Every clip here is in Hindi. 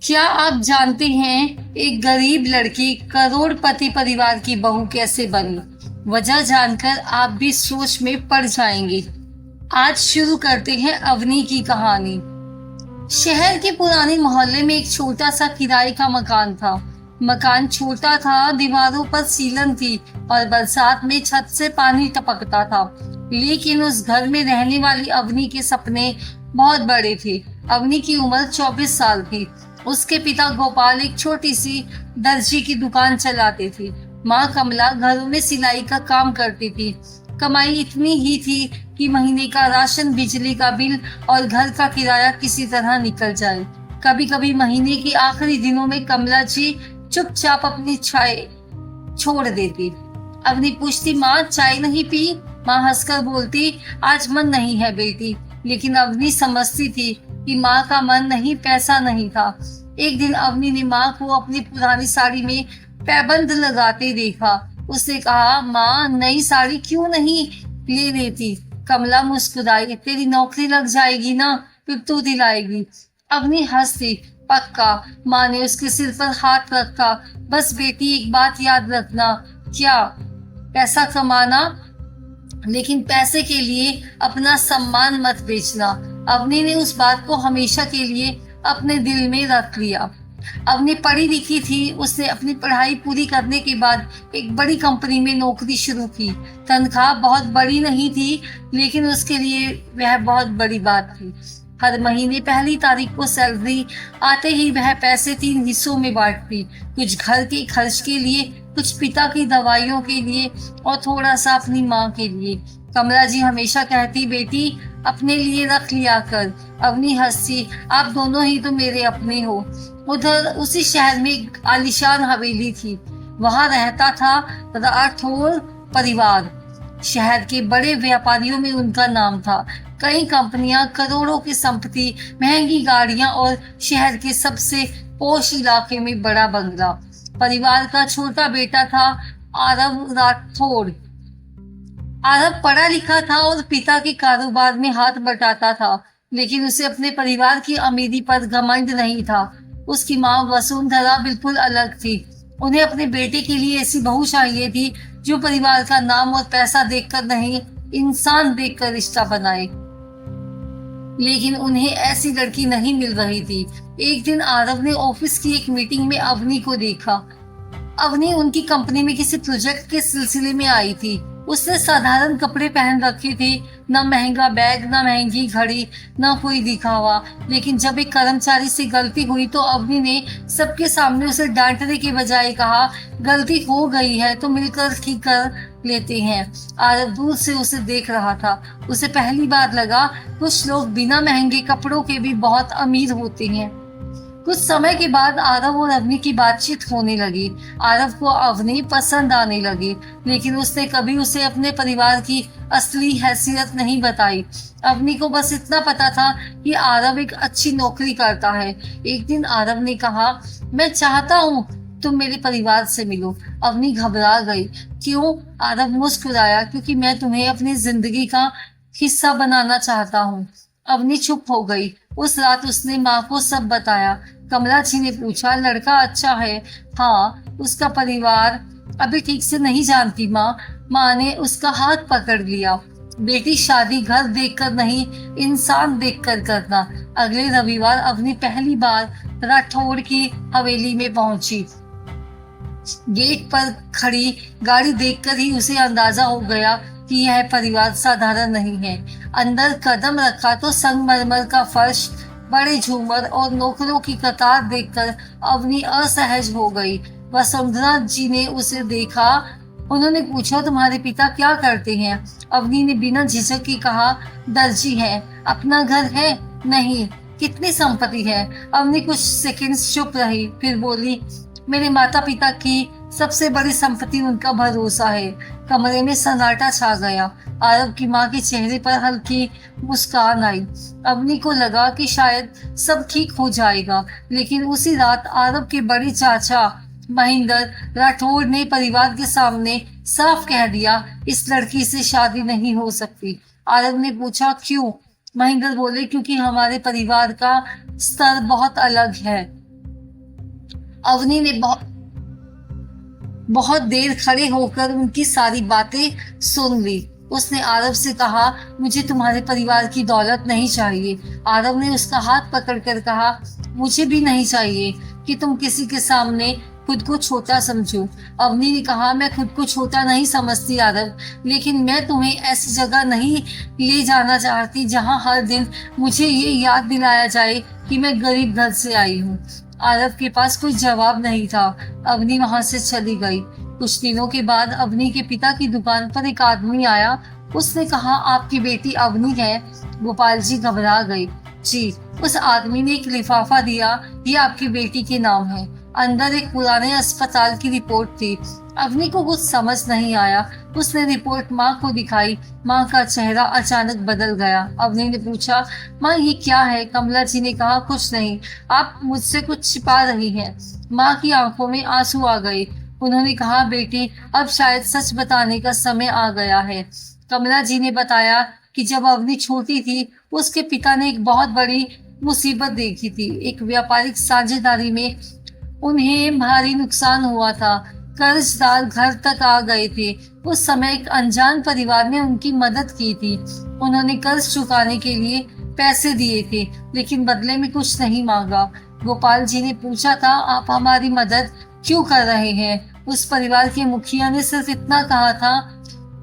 क्या आप जानते हैं एक गरीब लड़की करोड़पति परिवार की बहू कैसे बनी? वजह जानकर आप भी सोच में पड़ जाएंगे। आज शुरू करते हैं अवनी की कहानी। शहर के पुराने मोहल्ले में एक छोटा सा किराए का मकान था। मकान छोटा था, दीवारों पर सीलन थी और बरसात में छत से पानी टपकता था। लेकिन उस घर में रहने वाली अवनी के सपने बहुत बड़े थे। अवनी की उम्र 24 साल थी। उसके पिता गोपाल एक छोटी सी दर्जी की दुकान चलाते थे। माँ कमला घरों में सिलाई का काम करती थी। कमाई इतनी ही थी कि महीने का राशन, बिजली का बिल और घर का किराया किसी तरह निकल जाए। कभी कभी महीने के आखिरी दिनों में कमला जी चुपचाप अपनी चाय छोड़ देती। अवनी पूछती, माँ चाय नहीं पी? माँ हंसकर बोलती, आज मन नहीं है बेटी। लेकिन अवनी समझती थी कि माँ का मन नहीं, पैसा नहीं था। एक दिन अवनी ने माँ को अपनी पुरानी साड़ी में पैबंद लगाते देखा। उसने कहा, माँ नई साड़ी क्यों नहीं ले लेती? कमला मुस्कुराई, तेरी नौकरी लग जाएगी ना, फिर तू दिलाएगी। अवनी हंसी, पक्का। माँ ने उसके सिर पर हाथ रखा। बस बेटी एक बात याद रखना। क्या? पैसा कमाना, लेकिन पैसे के लिए अपना सम्मान मत बेचना। अवनी ने उस बात को हमेशा के लिए अपने दिल में रख लिया। अवनी पढ़ी लिखी थी। उसने अपनी पढ़ाई पूरी करने के बाद एक बड़ी कंपनी में नौकरी शुरू की। तनख्वाह बहुत बड़ी नहीं थी, लेकिन उसके लिए वह बहुत बड़ी बात थी। हर महीने पहली तारीख को सैलरी आते ही वह पैसे 3 हिस्सों में बांटती। कुछ घर के खर्च के लिए, कुछ पिता की दवाइयों के लिए और थोड़ा सा अपनी माँ के लिए। कमला जी हमेशा कहती, बेटी अपने लिए रख लिया कर। अवनी हंसी, आप दोनों ही तो मेरे अपने हो। उधर उसी शहर में एक आलीशान हवेली थी। वहां रहता था राठौर परिवार। शहर के बड़े व्यापारियों में उनका नाम था। कई कंपनियां, करोड़ों की संपत्ति, महंगी गाड़ियां और शहर के सबसे पोश इलाके में बड़ा बंगला। परिवार का छोटा बेटा था आरव राठौड़। आरव पढ़ा लिखा था और पिता के कारोबार में हाथ बटाता था, लेकिन उसे अपने परिवार की अमीरी पर घमंड नहीं था। उसकी माँ वसुंधरा बिल्कुल अलग थी। उन्हें अपने बेटे के लिए ऐसी बहू चाहिए थी जो परिवार का नाम और पैसा देखकर नहीं, इंसान देखकर रिश्ता बनाए। लेकिन उन्हें ऐसी लड़की नहीं मिल रही थी। एक दिन आरव ने ऑफिस की एक मीटिंग में अवनी को देखा। अवनी उनकी कंपनी में किसी प्रोजेक्ट के सिलसिले में आई थी। उसने साधारण कपड़े पहन रखे थे, ना महंगा बैग, ना महंगी घड़ी, ना कोई दिखावा। लेकिन जब एक कर्मचारी से गलती हुई तो अवनी ने सबके सामने उसे डांटने के बजाय कहा, गलती हो गई है तो मिलकर ठीक कर लेते हैं। आरव दूर से उसे देख रहा था। उसे पहली बार लगा, कुछ लोग बिना महंगे कपड़ों के भी बहुत अमीर होते हैं। कुछ समय के बाद आरव और अवनी की बातचीत होने लगी। आरव को अवनी पसंद आने लगी, लेकिन उसने कभी उसे अपने परिवार की असली हैसियत नहीं बताई। अवनी को बस इतना पता था कि आरव एक अच्छी नौकरी करता है। एक दिन आरव ने कहा, मैं चाहता हूँ तुम मेरे परिवार से मिलो। अवनी घबरा गई। क्यों? आरव मुस्कुराया, क्योंकि मैं तुम्हें अपनी जिंदगी का हिस्सा बनाना चाहता हूँ। अवनी चुप हो गई। उस रात उसने माँ को सब बताया। कमला जी ने पूछा, लड़का अच्छा है? हाँ, उसका परिवार अभी ठीक से नहीं जानती माँ। माँ ने उसका हाथ पकड़ लिया। बेटी शादी घर देखकर नहीं, इंसान देखकर करना। अगले रविवार अवनी पहली बार राठौड़ की हवेली में पहुंची। गेट पर खड़ी गाड़ी देखकर ही उसे अंदाजा हो गया कि यह परिवार साधारण नहीं है। अंदर कदम रखा तो संगमरमर का फर्श, बड़े झूमर और नौकरों की कतार देखकर अवनी असहज हो गई। वसुंधरा जी ने उसे देखा। उन्होंने पूछा, तुम्हारे पिता क्या करते हैं? अवनी ने बिना झिझक के कहा, दर्जी है। अपना घर है? नहीं। कितनी संपत्ति है? अवनी कुछ सेकंड्स चुप रही, फिर बोली, मेरे माता पिता की सबसे बड़ी संपत्ति उनका भरोसा है। कमरे में सन्नाटा छा गया। आरव की माँ के चेहरे पर हल्की मुस्कान आई। अवनी को लगा कि शायद सब ठीक हो जाएगा, लेकिन उसी रात आरव के बड़े चाचा महेंद्र राठौड़ ने परिवार के सामने साफ कह दिया, इस लड़की से शादी नहीं हो सकती। आरव ने पूछा, क्यों? महेंद्र बोले, क्योंकि हमारे परिवार का स्तर बहुत अलग है। अवनी ने बहुत देर खड़े होकर उनकी सारी बातें सुन ली। उसने आरव से कहा, मुझे तुम्हारे परिवार की दौलत नहीं चाहिए। आरव ने उसका हाथ पकड़कर कहा, मुझे भी नहीं चाहिए कि तुम किसी के सामने खुद को छोटा समझो। अवनी ने कहा, मैं खुद को छोटा नहीं समझती आरव, लेकिन मैं तुम्हें ऐसी जगह नहीं ले जाना चाहती जहां हर दिन मुझे ये याद दिलाया जाए कि मैं गरीब घर से आई हूँ। आरव के पास कोई जवाब नहीं था। अवनी वहां से चली गई। कुछ दिनों के बाद अवनी के पिता की दुकान पर एक आदमी आया। उसने कहा, आपकी बेटी अवनी है। गोपाल जी घबरा गए। जी। उस आदमी ने एक लिफाफा दिया, ये आपकी बेटी के नाम है। अंदर एक पुराने अस्पताल की रिपोर्ट थी। अवनी को कुछ समझ नहीं आया। उसने रिपोर्ट माँ को दिखाई। माँ का चेहरा अचानक बदल गया। अवनी ने पूछा, माँ ये क्या है? कमला जी ने कहा, कुछ नहीं, आप मुझसे कुछ छिपा रही हैं। माँ की आंखों में आंसू आ गए। उन्होंने कहा, बेटी अब शायद सच बताने का समय आ गया है। कमला जी ने बताया कि जब अवनी छोटी थी उसके पिता ने एक बहुत बड़ी मुसीबत देखी थी। एक व्यापारिक साझेदारी में उन्हें भारी नुकसान हुआ था। कर्जदार घर तक आ गए थे। उस समय एक अनजान परिवार ने उनकी मदद की थी। उन्होंने कर्ज चुकाने के लिए पैसे दिए थे, लेकिन बदले में कुछ नहीं मांगा। गोपाल जी ने पूछा था, आप हमारी मदद क्यों कर रहे हैं? उस परिवार के मुखिया ने सिर्फ इतना कहा था,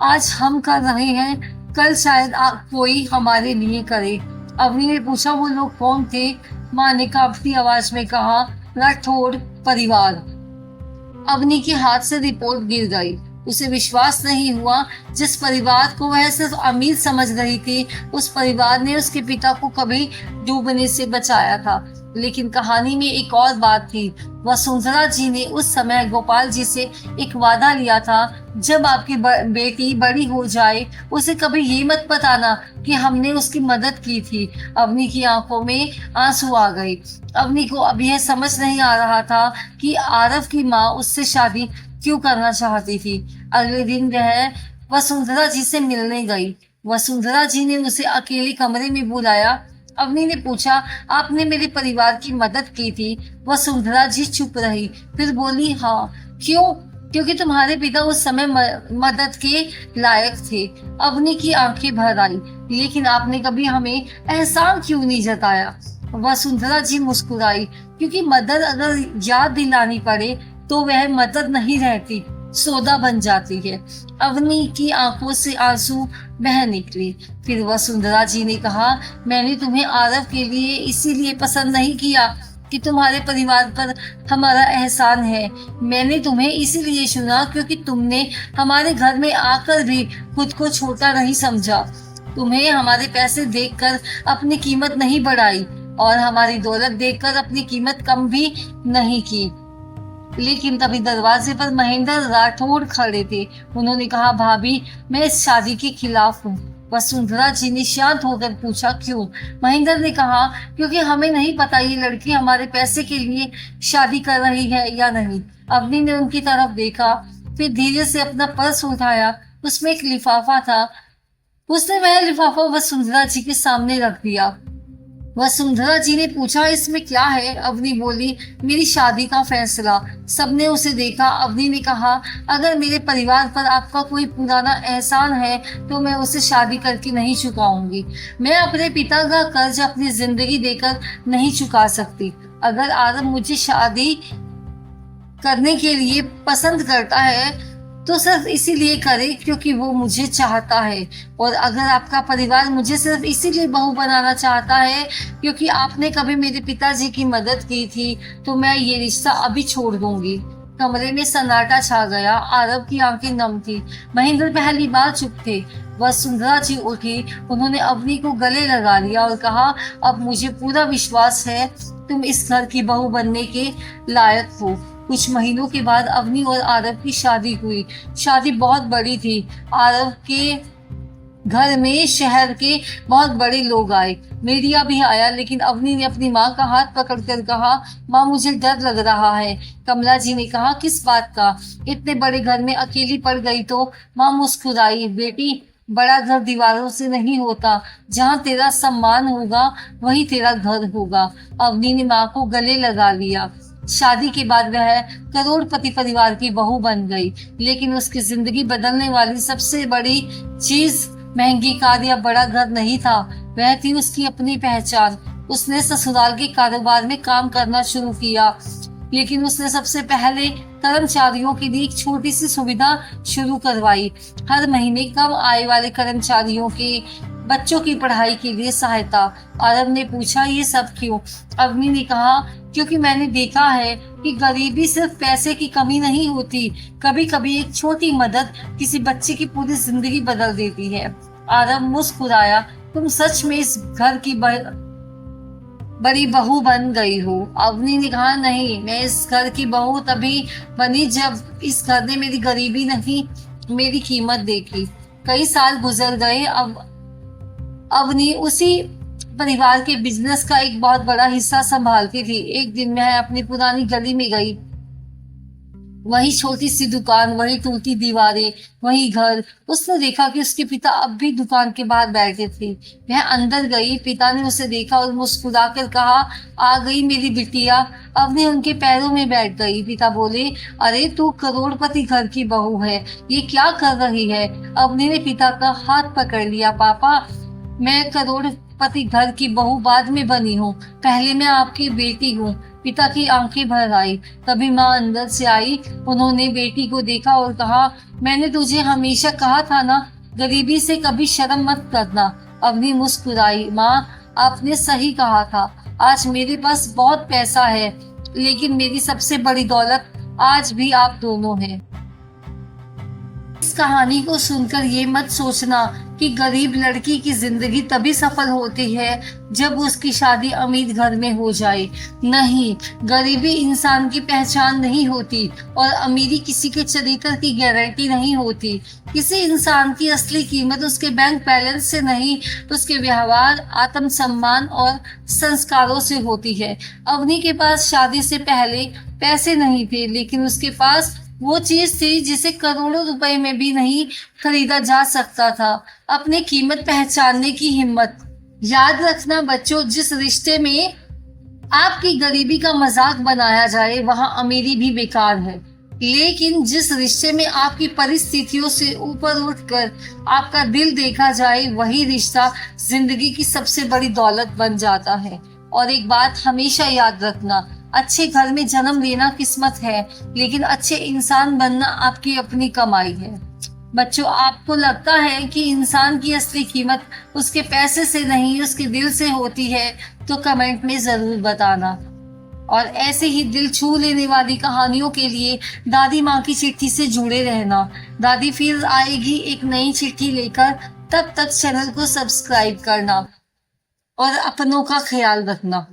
आज हम कर रहे हैं, कल शायद कोई हमारे लिए करे। अवनी ने पूछा, वो लोग कौन थे? माँ ने कांपती आवाज में कहा, राठौड़ परिवार। अवनी के हाथ से रिपोर्ट गिर गई। उसे विश्वास नहीं हुआ। जिस परिवार को वह सिर्फ अमीर समझ रही थी, उस परिवार ने उसके पिता को कभी डूबने से बचाया था। लेकिन कहानी में एक और बात थी। वसुंधरा जी ने उस समय गोपाल जी से एक वादा लिया था, जब आपकी बेटी बड़ी हो जाए उसे कभी ये मत बताना कि हमने उसकी मदद की थी। अवनी की आंखों में आंसू आ गए। अवनी को अब यह समझ नहीं आ रहा था कि आरव की माँ उससे शादी क्यों करना चाहती थी। अगले दिन वह वसुंधरा जी से मिलने गई। वसुंधरा जी ने उसे अकेले कमरे में बुलाया। अवनी ने पूछा, आपने मेरे परिवार की मदद की थी? वसुंधरा जी चुप रही, फिर बोली, हाँ। क्यों? क्योंकि तुम्हारे पिता उस समय मदद के लायक थे। अवनी की आंखें भर आई। लेकिन आपने कभी हमें एहसान क्यों नहीं जताया? वसुंधरा जी मुस्कुराई, क्योंकि मदद अगर याद दिलानी पड़े तो वह मदद नहीं रहती, सौदा बन जाती है। अवनी की आंखों से आंसू बह निकले। फिर वसुंधरा जी ने कहा, मैंने तुम्हें आरव के लिए इसीलिए पसंद नहीं किया कि तुम्हारे परिवार पर हमारा एहसान है। मैंने तुम्हें इसीलिए चुना क्योंकि तुमने हमारे घर में आकर भी खुद को छोटा नहीं समझा। तुम्हें हमारे पैसे देखकर अपनी कीमत नहीं बढ़ाई और हमारी दौलत देखकर अपनी कीमत कम भी नहीं की। लेकिन तभी दरवाजे पर महेंद्र राठौड़ खड़े थे। उन्होंने कहा, भाभी, मैं इस शादी के खिलाफ हूँ। वसुंधरा जी ने शांत होकर पूछा, क्यों? महेंद्र ने कहा, क्योंकि हमें नहीं पता ये लड़की हमारे पैसे के लिए शादी कर रही है या नहीं। अवनी ने उनकी तरफ देखा, फिर धीरे से अपना पर्स उठाया। उसमें एक लिफाफा था। उसने वह लिफाफा वसुंधरा जी के सामने रख दिया। वसुंधरा जी ने पूछा, इसमें क्या है? अवनी बोली, मेरी शादी का फैसला। सबने उसे देखा। अवनी ने कहा, अगर मेरे परिवार पर आपका कोई पुराना एहसान है तो मैं उसे शादी करके नहीं चुकाऊंगी। मैं अपने पिता का कर्ज अपनी जिंदगी देकर नहीं चुका सकती। अगर आरव मुझे शादी करने के लिए पसंद करता है तो सिर्फ इसीलिए करे क्योंकि वो मुझे चाहता है, और अगर आपका परिवार मुझे सिर्फ इसीलिए बहू बनाना चाहता है क्योंकि आपने कभी मेरे पिताजी की मदद की थी, तो मैं ये रिश्ता अभी छोड़ दूंगी। कमरे में सन्नाटा छा गया। आरव की आंखें नम थी। महेंद्र पहली बार चुप थे। वसुंधरा जी उठी। उन्होंने अवनी को गले लगा लिया और कहा, अब मुझे पूरा विश्वास है तुम इस घर की बहू बनने के लायक हो। कुछ महीनों के बाद अवनी और आरव की शादी हुई। शादी बहुत बड़ी थी। आरव के घर में शहर के बहुत बड़े लोग आए। मीडिया भी आया, लेकिन अवनी ने अपनी माँ का हाथ पकड़कर कहा, माँ, मुझे डर लग रहा है। कमला जी ने कहा, किस बात का? इतने बड़े घर में अकेली पड़ गई तो? माँ मुस्कुराई, बेटी, बड़ा घर दीवारों से नहीं होता। जहाँ तेरा सम्मान होगा वही तेरा घर होगा। अवनी ने माँ को गले लगा लिया। शादी के बाद वह करोड़पति परिवार की बहू बन गई, लेकिन उसकी जिंदगी बदलने वाली सबसे बड़ी चीज महंगी कार या बड़ा घर नहीं था, वह थी उसकी अपनी पहचान। उसने ससुराल के कारोबार में काम करना शुरू किया, लेकिन उसने सबसे पहले कर्मचारियों के लिए एक छोटी सी सुविधा शुरू करवाई। हर महीने कम आय वाले कर्मचारियों के बच्चों की पढ़ाई के लिए सहायता। आरव ने पूछा, ये सब क्यों? अवनी ने कहा, क्योंकि मैंने देखा है कि गरीबी सिर्फ पैसे की कमी नहीं होती, कभी कभी एक छोटी मदद किसी बच्चे की पूरी जिंदगी बदल देती है। आरव मुस्कुराया, तुम सच में इस घर की बड़ी बहू बन गई हो। अवनी ने कहा, नहीं, मैं इस घर की बहू तभी बनी जब इस घर ने मेरी गरीबी नहीं, मेरी कीमत देखी। कई साल गुजर गए। अब अवनी उसी परिवार के बिजनेस का एक बहुत बड़ा हिस्सा संभालती थी। एक दिन मैं अपनी पुरानी गली में गई, वही छोटी सी दुकान, वही टूटी दीवारें, वही घर। उसने देखा कि उसके पिता अब भी दुकान के बाहर बैठे थे। वह अंदर गई, पिता ने उसे देखा और मुस्कुरा कर कहा, आ गई मेरी बिटिया। अवनी उनके पैरों में बैठ गई। पिता बोले, अरे तू करोड़पति घर की बहू है, ये क्या कर रही है? अवनी ने पिता का हाथ पकड़ लिया, पापा, मैं करोड़पति घर की बहू बाद में बनी हूँ, पहले मैं आपकी बेटी हूँ। पिता की आंखें भर आई। तभी माँ अंदर से आई। उन्होंने बेटी को देखा और कहा, मैंने तुझे हमेशा कहा था ना, गरीबी से कभी शर्म मत करना। अवनी मुस्कुराई, माँ, आपने सही कहा था। आज मेरे पास बहुत पैसा है, लेकिन मेरी सबसे बड़ी दौलत आज भी आप दोनों हैं। इस कहानी को सुनकर ये मत सोचना कि गरीब लड़की की जिंदगी तभी सफल होती है जब उसकी शादी अमीर घर में हो जाए। नहीं, गरीबी इंसान की पहचान नहीं होती और अमीरी किसी के चरित्र की गारंटी नहीं होती। किसी इंसान की असली कीमत उसके बैंक बैलेंस से नहीं, उसके व्यवहार, आत्मसम्मान और संस्कारों से होती है। अवनी के पास शादी से पहले पैसे नहीं थे, लेकिन उसके पास वो चीज थी जिसे करोड़ों रुपए में भी नहीं खरीदा जा सकता था, अपनी कीमत पहचानने की हिम्मत। याद रखना बच्चों, जिस रिश्ते में आपकी गरीबी का मजाक बनाया जाए वहां अमीरी भी बेकार है, लेकिन जिस रिश्ते में आपकी परिस्थितियों से ऊपर उठकर आपका दिल देखा जाए, वही रिश्ता जिंदगी की सबसे बड़ी दौलत बन जाता है। और एक बात हमेशा याद रखना, अच्छे घर में जन्म लेना किस्मत है, लेकिन अच्छे इंसान बनना आपकी अपनी कमाई है। बच्चों, आपको लगता है कि इंसान की असली कीमत उसके पैसे से नहीं, उसके दिल से होती है, तो कमेंट में जरूर बताना। और ऐसे ही दिल छू लेने वाली कहानियों के लिए दादी माँ की चिट्ठी से जुड़े रहना। दादी फिर आएगी एक नई चिट्ठी लेकर, तब तक चैनल को सब्सक्राइब करना और अपनों का ख्याल रखना।